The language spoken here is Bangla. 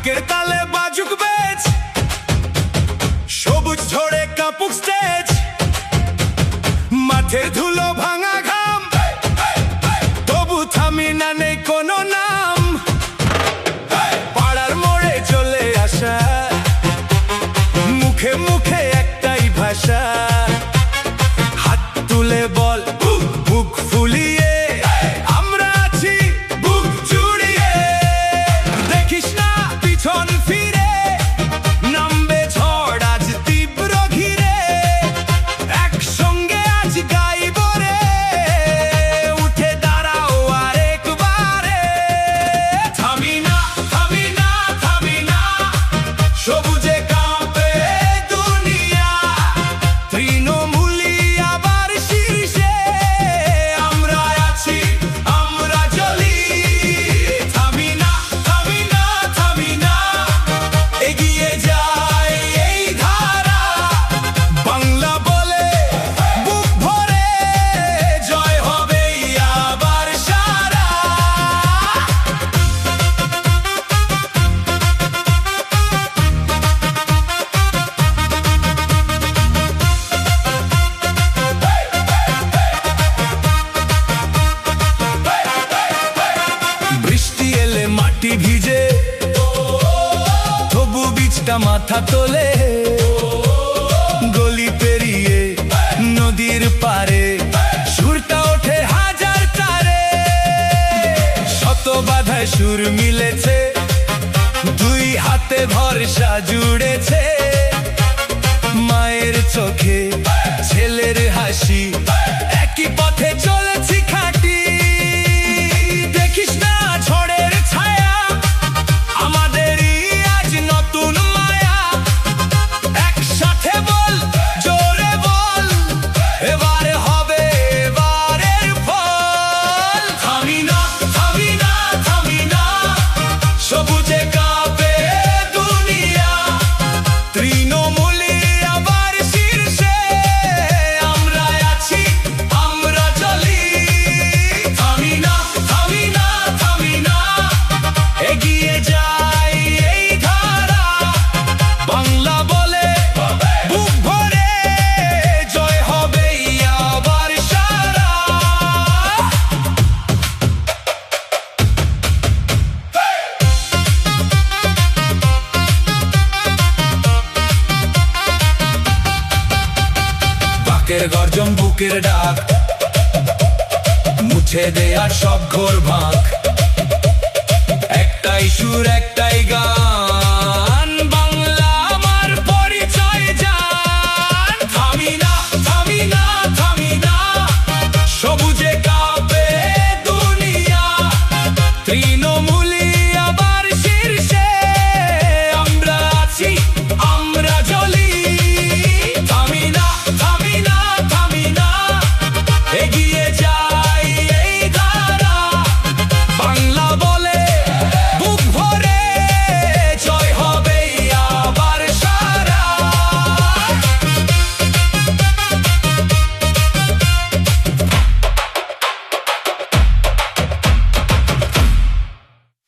ঢাকের তালে বাজুক বেজ, সবুজ ঝড়ে কাঁপুক স্টেজ, মাঠের ধুলো ভাঙা ঘাম, তবু থামি না নেই কোনো নাম। পাড়ার মোড়ে চলে আসা, মুখে মুখে একটাই ভাষা, হাত তুলে বল বুক ফুলিয়ে আমরা আছি বুক জুড়িয়ে। দেখিস না পিছন ফিরে, নামবে ঝড় আজ তীব্র ঘিরে, একসঙ্গে আজ গাইব রে, উঠে দাঁড়াও আরেকবারে। থামি না থামি না থামি না, সবুজে কাঁপে দুনিয়া, তৃণমূলী আবার শীর্ষে, আমরা আছি আমরা জ্বলি। থামি না থামি না থামি না, এগিয়ে যায় এই ধারা, বাংলা বলে বুক ভরে, জয় হবে আবার সারা। বৃষ্টি এলে মাটি ভিজে, তবু বীজটা মাথা তোলে, গলি পেরিয়ে নদীর পারে সুরটা ওঠে হাজার তারে। শত বাধায় সুর মিলেছে, দুই হাতে ভরসা জুড়েছে, মায়ের চোখে ছেলের হাসি, একই পথে চলেছি খাটি। দেখিস না ঝড়ের ছায়া, আমাদেরই আজ নতুন মায়া, একসাথে বল জোরে বল, এবারে হবে এবারের ফল। থামি না থামি না থামি না, সবুজে কাঁপে দুনিয়া, তৃণমূলী আবার শীর্ষে, আমরা আছি আমরা জ্বলি। থামি না থামি না থামি না, এগিয়ে যাই এই ধারা, বাংলা বলে বুক ভরে, জয় হবে আবার সারা। বাকের গর্জন বুকের ডাক, মুছে দেয়ার সব ঘোর ভাগ, একটাই সুর এক